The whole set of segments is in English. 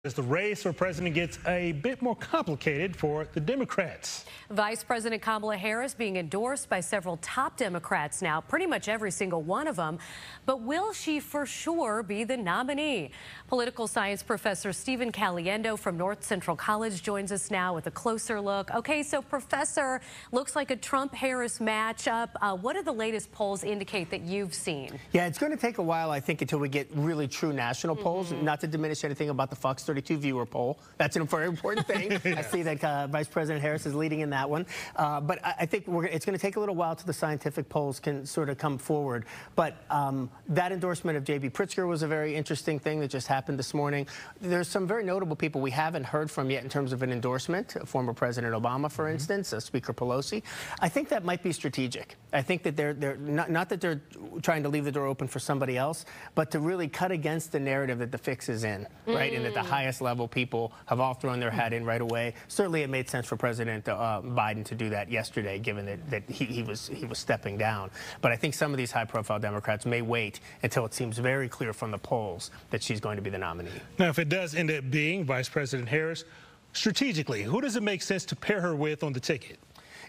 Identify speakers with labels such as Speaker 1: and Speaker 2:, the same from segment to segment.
Speaker 1: As the race for president gets a bit more complicated for the Democrats.
Speaker 2: Vice President Kamala Harris being endorsed by several top Democrats now, pretty much every single one of them. But will she for sure be the nominee? Political science professor Stephen Caliendo from North Central College joins us now with a closer look. Okay, so Professor, looks like a Trump-Harris matchup. What do the latest polls indicate that you've seen?
Speaker 3: Yeah, it's going to take a while, I think, until we get really true national polls. Not to diminish anything about the Fox 32 viewer poll. That's a very important thing. I see that Vice President Harris is leading in that one. But I think it's going to take a little while till the scientific polls can sort of come forward. But that endorsement of J.B. Pritzker was a very interesting thing that just happened this morning. There's some very notable people we haven't heard from yet in terms of an endorsement. Former President Obama, for instance, Speaker Pelosi. I think that might be strategic. I think that they're not that they're trying to leave the door open for somebody else, but to really cut against the narrative that the fix is in, right? And that the highest level people have all thrown their hat in right away. Certainly it made sense for President Biden to do that yesterday, given that he was stepping down. But I think some of these high-profile Democrats may wait until it seems very clear from the polls that she's going to be the nominee.
Speaker 1: Now, if it does end up being Vice President Harris, strategically, who does it make sense to pair her with on the ticket?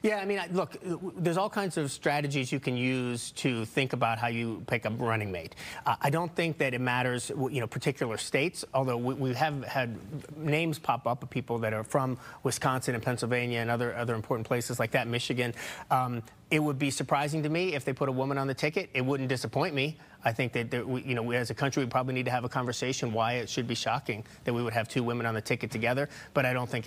Speaker 3: Yeah, I mean, look, there's all kinds of strategies you can use to think about how you pick a running mate. I don't think that it matters, particular states, although we have had names pop up of people that are from Wisconsin and Pennsylvania and other important places like that, Michigan. It would be surprising to me if they put a woman on the ticket. It wouldn't disappoint me. I think that we as a country, we probably need to have a conversation why it should be shocking that we would have two women on the ticket together. But I don't think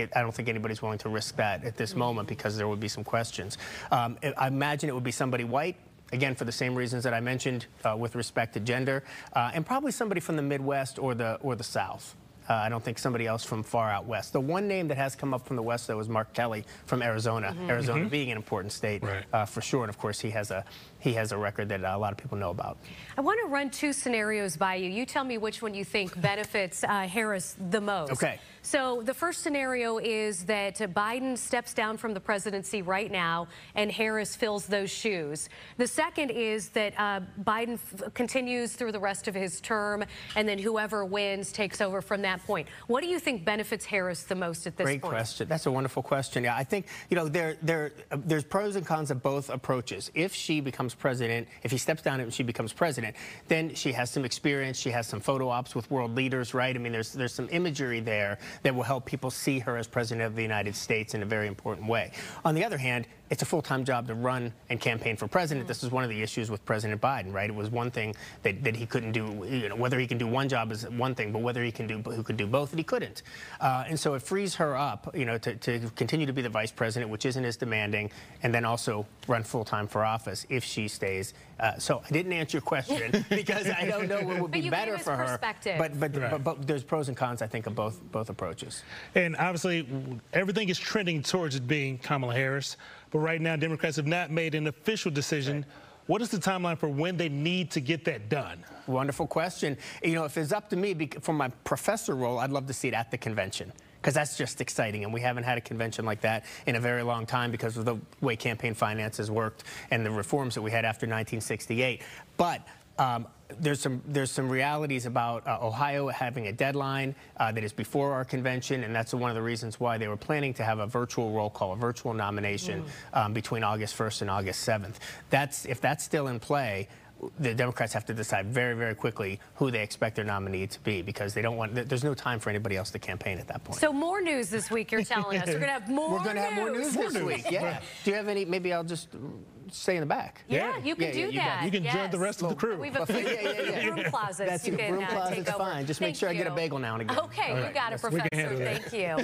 Speaker 3: anybody's willing to risk that at this moment because there would be some questions. I imagine it would be somebody white. Again, for the same reasons that I mentioned with respect to gender, and probably somebody from the Midwest or the South. I don't think somebody else from far out west. The one name that has come up from the West, though, is Mark Kelly from Arizona. Arizona being an important state, for sure. And, of course, he has a record that a lot of people know about.
Speaker 2: I want to run two scenarios by you. You tell me which one you think benefits Harris the most.
Speaker 3: Okay.
Speaker 2: So the first scenario is that Biden steps down from the presidency right now and Harris fills those shoes. The second is that Biden continues through the rest of his term and then whoever wins takes over from that point. What do you think benefits Harris the most at this point?
Speaker 3: Great question. That's a wonderful question. Yeah, I think, there's pros and cons of both approaches. If she becomes president, if he steps down and she becomes president, then she has some experience, she has some photo ops with world leaders, right? I mean, there's some imagery there that will help people see her as president of the United States in a very important way. On the other hand, it's a full-time job to run and campaign for president. This is one of the issues with President Biden, right? It was one thing that he couldn't do, whether he can do one job is one thing, but whether he could do both, and he couldn't. And so it frees her up, to continue to be the vice president, which isn't as demanding, and then also run full-time for office if she stays. So I didn't answer your question because I don't know what would be better for her. But there's pros and cons, I think, of both approaches.
Speaker 1: And obviously, everything is trending towards it being Kamala Harris. But right now, Democrats have not made an official decision. Right. What is the timeline for when they need to get that done?
Speaker 3: Wonderful question. If it's up to me, for my professor role, I'd love to see it at the convention, because that's just exciting. And we haven't had a convention like that in a very long time because of the way campaign finances worked and the reforms that we had after 1968. But there's some realities about Ohio having a deadline that is before our convention, and that's one of the reasons why they were planning to have a virtual roll call, a virtual nomination between August 1st and August 7th. If that's still in play, the Democrats have to decide very, very quickly who they expect their nominee to be, because they don't want. There's no time for anybody else to campaign at that point.
Speaker 2: So more news this week, you're telling us. We're going to have more.
Speaker 3: We're going to have more news this week. Yeah. Do you have any? Maybe I'll just stay in the back.
Speaker 2: Yeah, you can do that.
Speaker 1: You can join the rest of the crew.
Speaker 2: We've a few room closets.
Speaker 3: That's
Speaker 2: you can
Speaker 3: room closet's
Speaker 2: take over.
Speaker 3: fine. Just make sure I get a bagel now and again.
Speaker 2: Okay, you got it, Professor. Thank you.